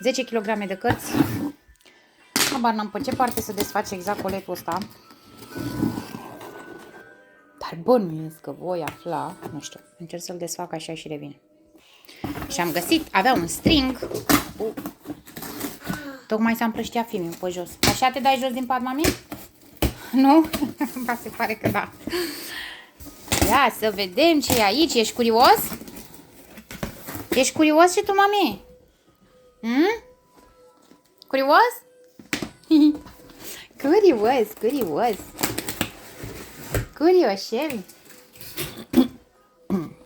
10 kg de cărți. Habar n-am pe ce parte să desface exact coletul ăsta. Dar bănuiesc că voi afla, nu știu, încerc să-l desfac așa și revin. Și am găsit, avea un string. Tocmai s-a împrăștiat filmul pe jos. Așa te dai jos din pat, mami? Nu? Ba, se pare că da. Ia să vedem ce e aici. Ești curios? Ești curios și tu, mami? Curios? Curios, curios. Curioșel.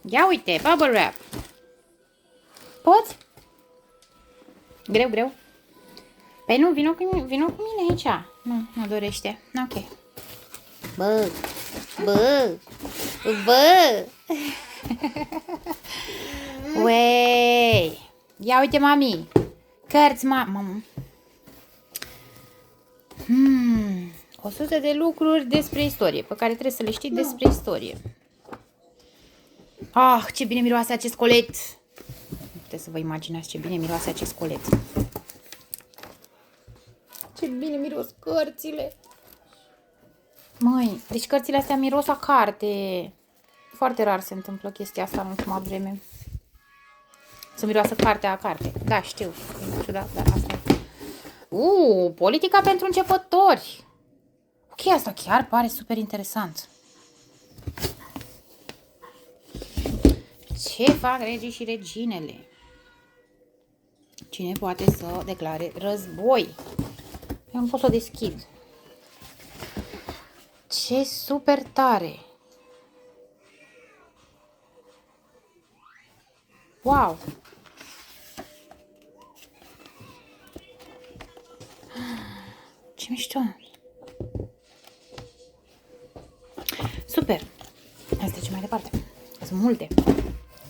Ia uite, bubble wrap. Poți? Greu, greu. Păi nu, vino cu mine aici. Nu dorește. Ok. Bă. Uei. Ia uite, mami. Cărți, mamă. 100 de lucruri despre istorie, pe care trebuie să le știi despre istorie. Ah, ce bine miroase acest colet. Nu puteți să vă imaginați ce bine miroase acest colet. Ce bine miros cărțile. Măi, deci cărțile astea miros a carte. Foarte rar se întâmplă chestia asta în ultima vreme. Să miroasă cartea a carte. Da, știu. E ciudat, dar asta e. Politica pentru începători. Ok, asta chiar pare super interesant. Ce fac regii și reginele? Cine poate să declare război? Eu nu pot să o deschid. Ce super tare! Wow! Ce mișto! Super! Hai să trecem mai departe. Sunt multe.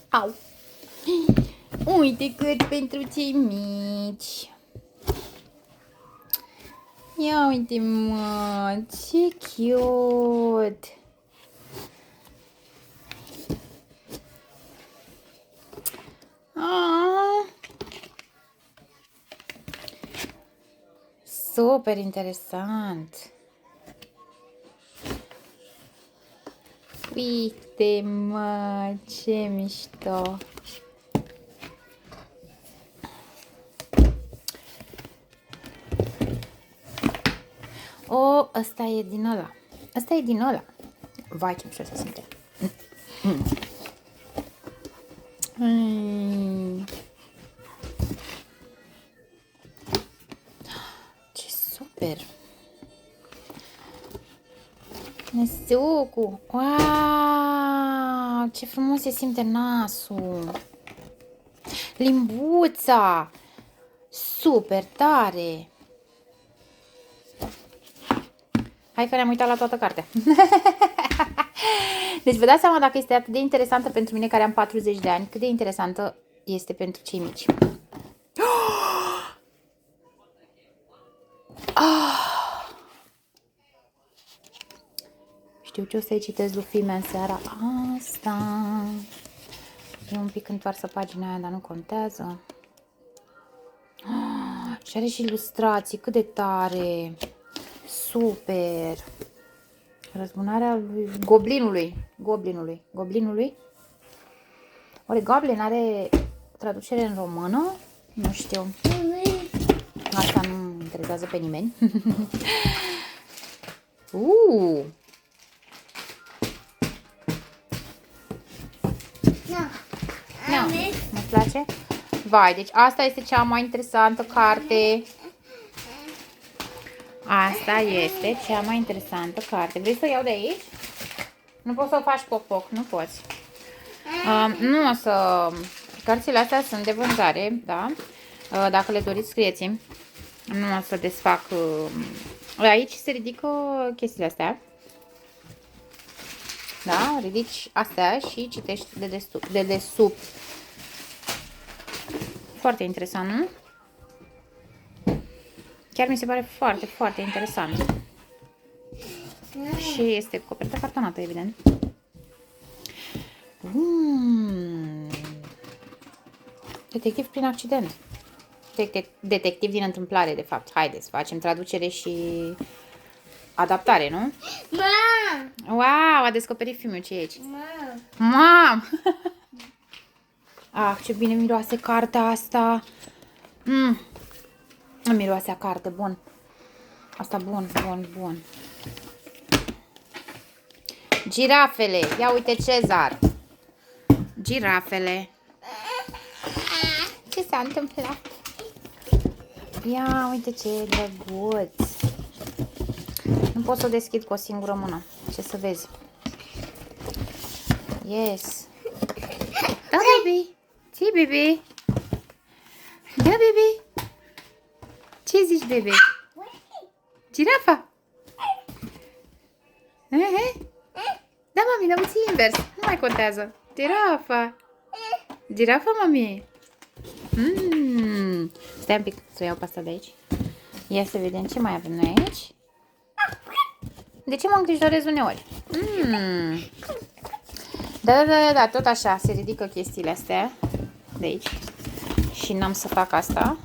Au! Uite cât pentru cei mici! Ia uite, mă! Ce cute! Super interesant! Uite, mă, ce mișto! Ăsta e din ăla. Ăsta e din ăla. Vai, ce mișto se simte. Ce super! Nesucu! Wow! Ce frumos se simte nasul! Limbuța! Super tare! Hai că ne-am uitat la toată cartea. Deci vă dați seama dacă este atât de interesantă pentru mine care am 40 de ani, cât de interesantă este pentru cei mici. Știu ce o să-i citesc lui Fime în seara asta. E un pic întoarsă pagina aia, dar nu contează. Și are și ilustrații, cât de tare! Super! Răzbunarea lui Goblinului. Oare Goblin are traducere în română? Nu știu. Asta nu interesează pe nimeni. Nu-ți place? Vai, deci asta este cea mai interesantă carte. Asta este cea mai interesantă carte. Vrei să o iau de aici? Nu poți să o faci poc-poc, nu poți. Nu o să... Cărțile astea sunt de vânzare, da? Dacă le doriți, scrieți-mi. Nu o să desfac... Aici se ridică chestiile astea. Da? Ridici astea și citești de desubt. Foarte interesant, nu? Chiar mi se pare foarte, foarte interesant. Și este copertă cartonată, evident. Detectiv prin accident. detectiv din întâmplare, de fapt. Haideți, să facem traducere și adaptare, nu? Mam! Wow, a descoperit filmul. Ce e aici? Mam! Mam! Ah, ce bine miroase cartea asta. Miroase a carte, bun. Asta bun, bun, bun. Girafele. Ia uite, Cezar. Girafele. Ce s-a întâmplat? Ia uite ce drăguț. Nu pot să o deschid cu o singură mână. Ce să vezi? Yes. Da, baby. Ce, baby? Da, baby. Ce zici, baby? Girafa. Da, mami, dar puțin invers. Nu mai contează. Girafa. Girafa, mami. Stai un pic să iau pe asta de aici. Ia să vedem ce mai avem noi aici. De ce mă îngrijorez uneori? Da, tot așa se ridică chestiile astea de aici. Și n-am să fac asta.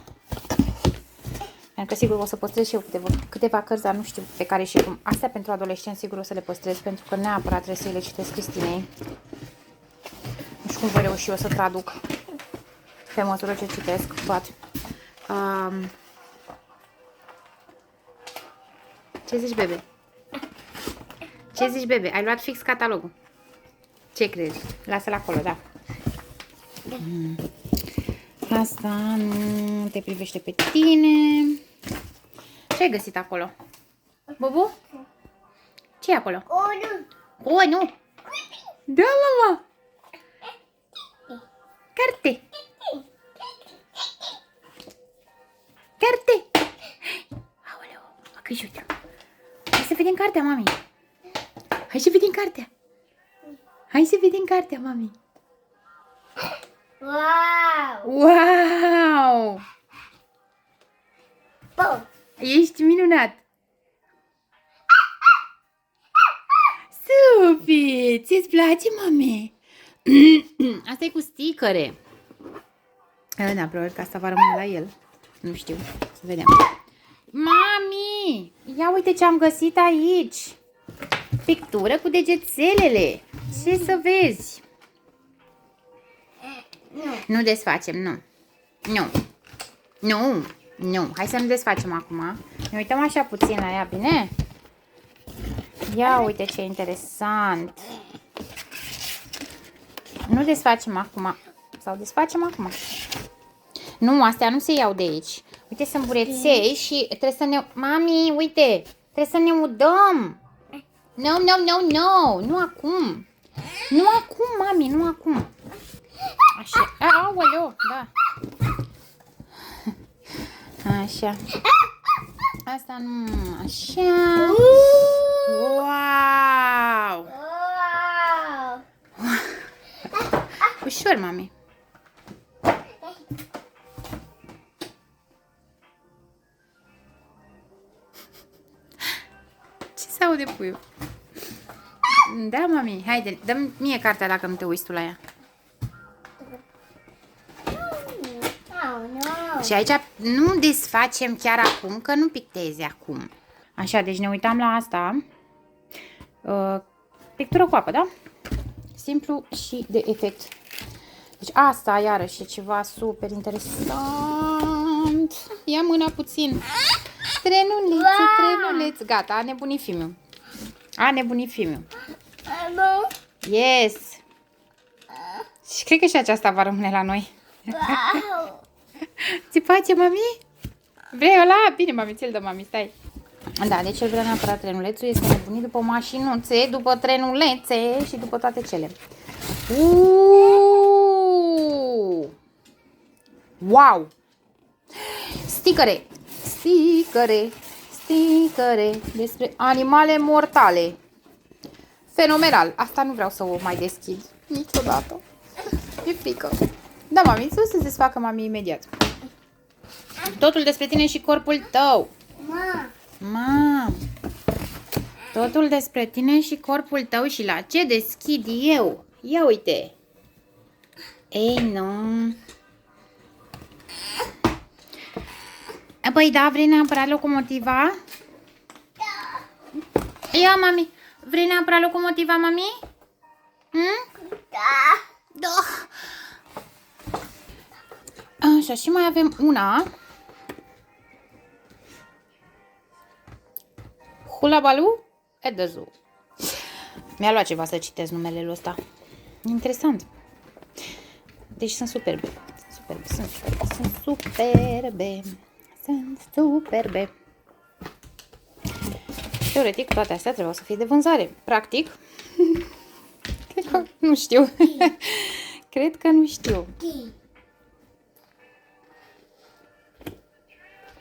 Pentru că sigur o să păstrez și eu câteva cărți, dar nu știu pe care și cum. Astea pentru adolescenți sigur o să le păstrez, pentru că neapărat trebuie să le citesc Cristinei. Nu știu cum voi reuși eu să traduc pe măsură ce citesc. But, ce zici, bebe? Ce zici, bebe? Ai luat fix catalogul. Ce crezi? Lasă-l acolo, da. Asta nu te privește pe tine. Ce ai găsit acolo? Bubu? Ce e acolo? Oh, nu! Da, mama! Carte! Carte! Aoleu, a căjut. Hai să vedem cartea, mami. Hai să vedem cartea. Hai să vedem cartea, mami. Wow! Wow! Bun! Ești minunat! Super! Ți-ți place, mami? Asta e cu sticăre. Da, probabil că asta va rămâne la el. Nu știu. Să vedem. Mami! Ia uite ce am găsit aici. Pictură cu degețelele. Ce să vezi? Nu desfacem, nu. Nu. Nu. Nu. Hai să nu desfacem acum. Ne uităm așa puțin la ea, bine? Ia uite ce interesant. Nu desfacem acum. Sau desfacem acum? Nu, astea nu se iau de aici. Uite, să îmbureței și trebuie să ne... Mami, uite! Trebuie să ne udăm! No, no, no, no! Nu acum! Nu acum, mami, nu acum! Așa. Aoleu, da. Așa. Asta nu... Așa. Wow! Wow! Ușor, mami. Ce se aude puiul? Da, mami, haide, dă-mi mie cartea dacă nu te uiți tu la ea. Oh, no! Și aici nu desfacem chiar acum, că nu pictezi acum. Așa, deci ne uitam la asta. Pictură cu apă, da? Simplu și de efect. Deci asta, iarăși, e ceva super interesant. Ia mâna puțin. Trenulețe, trenulețe. Gata, a nebunit filmul. A nebunit filmul. Yes. Și cred că și aceasta va rămâne la noi. Wow! Ți place, mami? Vrei ăla? Bine, mami, ți-l dă, mami, stai. Da, deci el vrea neapărat trenulețul. Este nebunit după mașinuțe, după trenulețe și după toate cele. Wow! Sticăre! Sticăre! Sticăre! Despre animale mortale. Fenomenal! Asta nu vreau să o mai deschid niciodată. E frică. Da, mami, să se desfacă, mami, imediat. Totul despre tine și corpul tău. Mam. Totul despre tine și corpul tău și la ce deschid eu. Ia uite. Ei, nu. Păi da, vrei neapărat locomotiva? Ia, mami. Vrei neapărat locomotiva, mami? Da. Da. Așa, și mai avem una. Hula Baloo at the Zoo. Mi-a luat ceva să citesc numele lui ăsta. Interesant. Deci sunt superbe. Sunt superbe. Sunt superbe. Teoretic, toate astea trebuiau să fie de vânzare. Practic, cred că nu știu. Cred că nu știu.